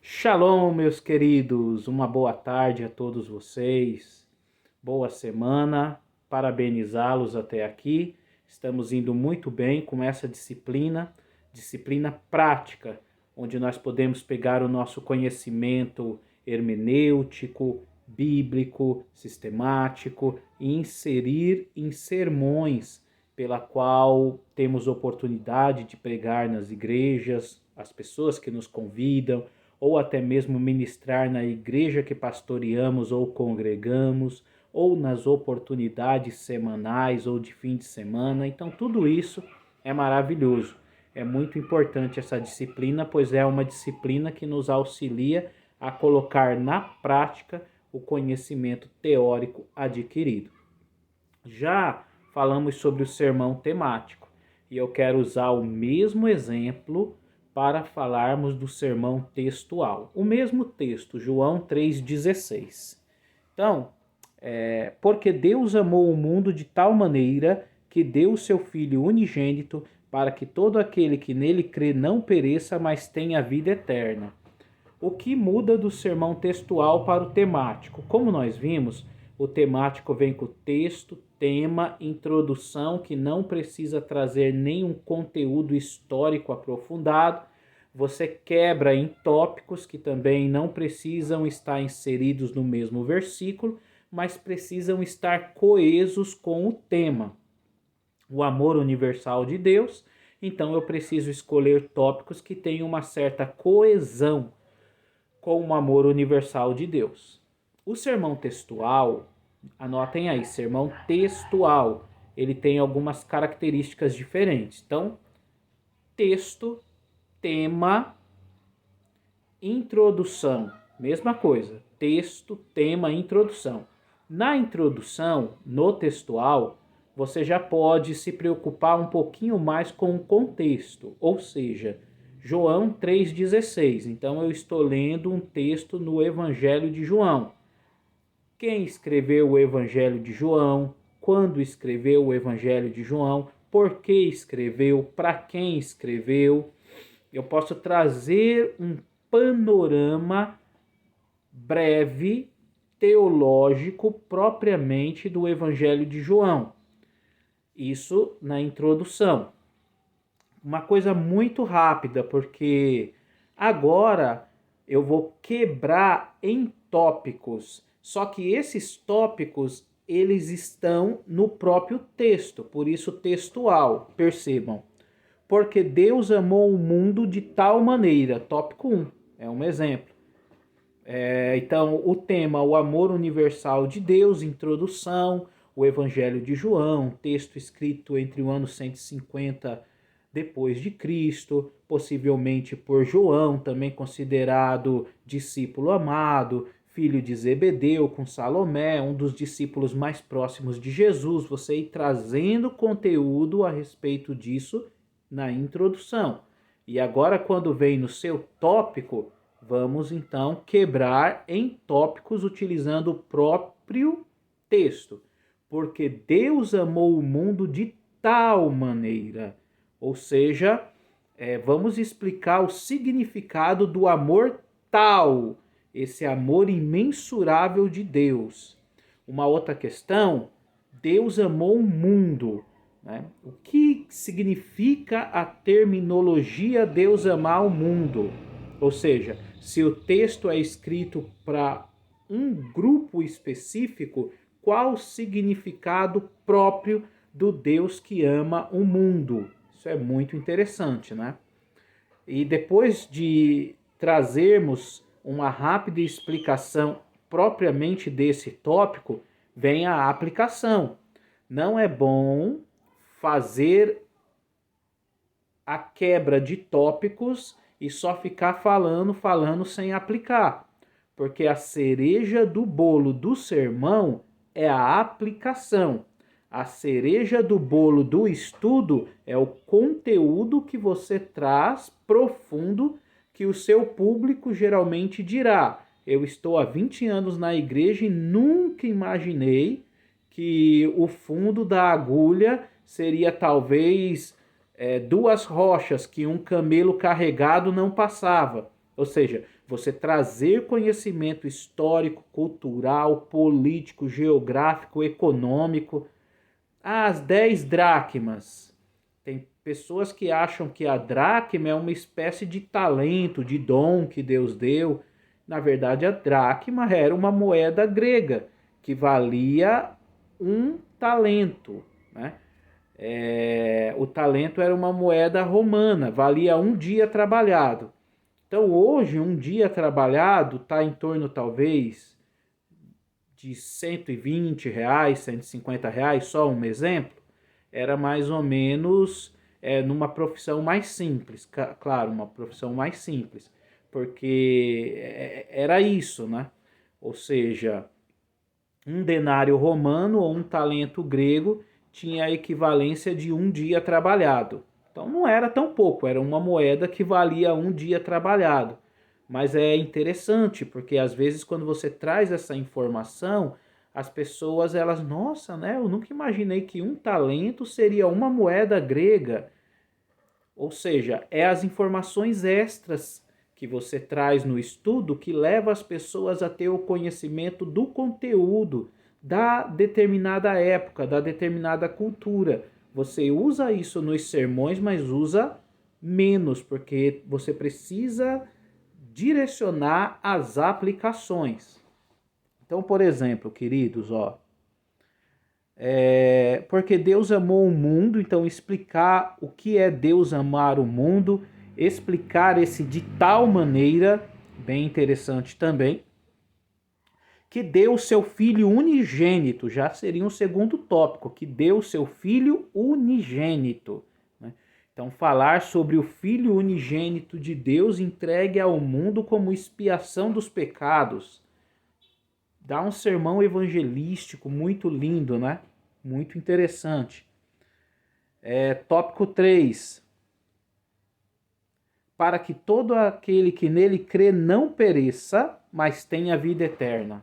Shalom, meus queridos, uma boa tarde a todos vocês, boa semana, parabenizá-los até aqui. Estamos indo muito bem com essa disciplina prática, onde nós podemos pegar o nosso conhecimento hermenêutico, bíblico, sistemático e inserir em sermões pela qual temos oportunidade de pregar nas igrejas, as pessoas que nos convidam, ou até mesmo ministrar na igreja que pastoreamos ou congregamos, ou nas oportunidades semanais ou de fim de semana. Então, tudo isso é maravilhoso. É muito importante essa disciplina, pois é uma disciplina que nos auxilia a colocar na prática o conhecimento teórico adquirido. Já falamos sobre o sermão temático e eu quero usar o mesmo exemplo para falarmos do sermão textual. O mesmo texto, João 3,16. Então, porque Deus amou o mundo de tal maneira que deu o seu Filho unigênito para que todo aquele que nele crê não pereça, mas tenha vida eterna. O que muda do sermão textual para o temático? Como nós vimos, o temático vem com o texto, tema, introdução, que não precisa trazer nenhum conteúdo histórico aprofundado. Você quebra em tópicos que também não precisam estar inseridos no mesmo versículo, mas precisam estar coesos com o tema. O amor universal de Deus, então eu preciso escolher tópicos que tenham uma certa coesão com o amor universal de Deus. O sermão textual, anotem aí, sermão textual, ele tem algumas características diferentes. Então, texto, tema, introdução, mesma coisa, texto, tema, introdução. Na introdução, no textual, você já pode se preocupar um pouquinho mais com o contexto, ou seja, João 3,16. Então eu estou lendo um texto no Evangelho de João. Quem escreveu o Evangelho de João? Quando escreveu o Evangelho de João? Por que escreveu? Para quem escreveu? Eu posso trazer um panorama breve, teológico, propriamente do Evangelho de João. Isso na introdução. Uma coisa muito rápida, porque agora eu vou quebrar em tópicos. Só que esses tópicos, eles estão no próprio texto, por isso textual, percebam. Porque Deus amou o mundo de tal maneira, tópico 1, é um exemplo. Então, o tema, o amor universal de Deus, introdução, o Evangelho de João, texto escrito entre o ano 150 depois de Cristo, possivelmente por João, também considerado discípulo amado, filho de Zebedeu com Salomé, um dos discípulos mais próximos de Jesus. Você ir trazendo conteúdo a respeito disso na introdução. E agora, quando vem no seu tópico, vamos então quebrar em tópicos utilizando o próprio texto. Porque Deus amou o mundo de tal maneira. Ou seja, vamos explicar o significado do amor tal, esse amor imensurável de Deus. Uma outra questão, Deus amou o mundo. Né? O que significa a terminologia Deus amar o mundo? Ou seja, se o texto é escrito para um grupo específico, qual o significado próprio do Deus que ama o mundo? Isso é muito interessante, né? E depois de trazermos uma rápida explicação propriamente desse tópico, vem a aplicação. Não é bom fazer a quebra de tópicos e só ficar falando sem aplicar. Porque a cereja do bolo do sermão é a aplicação. A cereja do bolo do estudo é o conteúdo que você traz profundo, que o seu público geralmente dirá: eu estou há 20 anos na igreja e nunca imaginei que o fundo da agulha seria talvez 2 rochas que um camelo carregado não passava. Ou seja, você trazer conhecimento histórico, cultural, político, geográfico, econômico. As 10 dracmas. Tem pessoas que acham que a dracma é uma espécie de talento, de dom que Deus deu. Na verdade, a dracma era uma moeda grega que valia um talento, né? O talento era uma moeda romana, valia um dia trabalhado. Então hoje, um dia trabalhado está em torno talvez de R$ 120, R$ 150, só um exemplo. Era mais ou menos numa profissão mais simples, claro, uma profissão mais simples, porque era isso, né? Ou seja, um denário romano ou um talento grego tinha a equivalência de um dia trabalhado. Então não era tão pouco, era uma moeda que valia um dia trabalhado. Mas é interessante, porque às vezes quando você traz essa informação, as pessoas, elas, nossa, né? Eu nunca imaginei que um talento seria uma moeda grega. Ou seja, é as informações extras que você traz no estudo que leva as pessoas a ter o conhecimento do conteúdo da determinada época, da determinada cultura. Você usa isso nos sermões, mas usa menos, porque você precisa direcionar as aplicações. Então, por exemplo, queridos, porque Deus amou o mundo, então explicar o que é Deus amar o mundo, explicar esse de tal maneira, bem interessante também, que deu o seu filho unigênito, já seria um segundo tópico, que deu o seu filho unigênito. Né? Então, falar sobre o filho unigênito de Deus entregue ao mundo como expiação dos pecados. Dá um sermão evangelístico muito lindo, né? Muito interessante. Tópico 3. Para que todo aquele que nele crê não pereça, mas tenha vida eterna.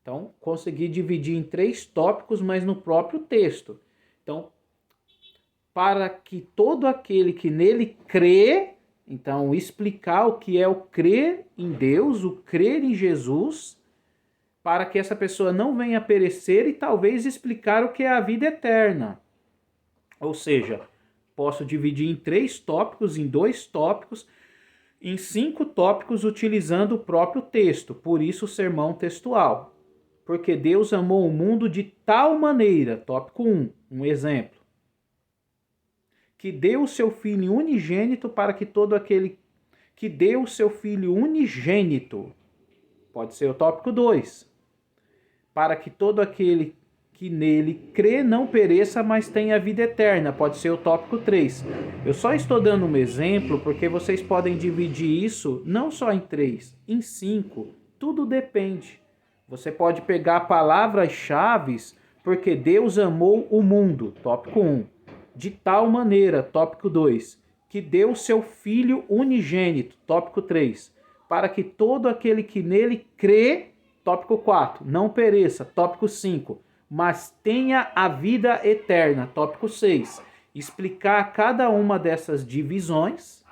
Então, consegui dividir em 3 tópicos, mas no próprio texto. Então, para que todo aquele que nele crê, então explicar o que é o crer em Deus, o crer em Jesus, para que essa pessoa não venha perecer e talvez explicar o que é a vida eterna. Ou seja, posso dividir em 3 tópicos, em 2 tópicos, em 5 tópicos utilizando o próprio texto, por isso o sermão textual. Porque Deus amou o mundo de tal maneira, tópico 1, um exemplo, que deu o seu Filho unigênito para que todo aquele que deu o seu Filho unigênito, pode ser o tópico 2, para que todo aquele que nele crê não pereça, mas tenha vida eterna, pode ser o tópico 3. Eu só estou dando um exemplo porque vocês podem dividir isso não só em 3, em 5, tudo depende. Você pode pegar palavras-chave, porque Deus amou o mundo, tópico 1. De tal maneira, tópico 2, que deu seu Filho unigênito, tópico 3, para que todo aquele que nele crê, tópico 4, não pereça, tópico 5, mas tenha a vida eterna, tópico 6. Explicar cada uma dessas divisões,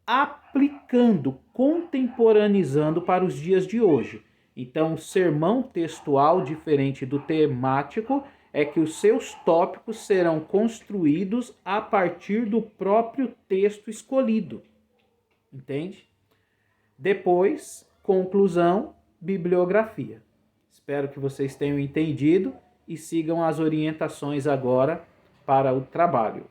aplicando, contemporaneizando para os dias de hoje. Então, o sermão textual, diferente do temático, é que os seus tópicos serão construídos a partir do próprio texto escolhido. Entende? Depois, conclusão, bibliografia. Espero que vocês tenham entendido e sigam as orientações agora para o trabalho.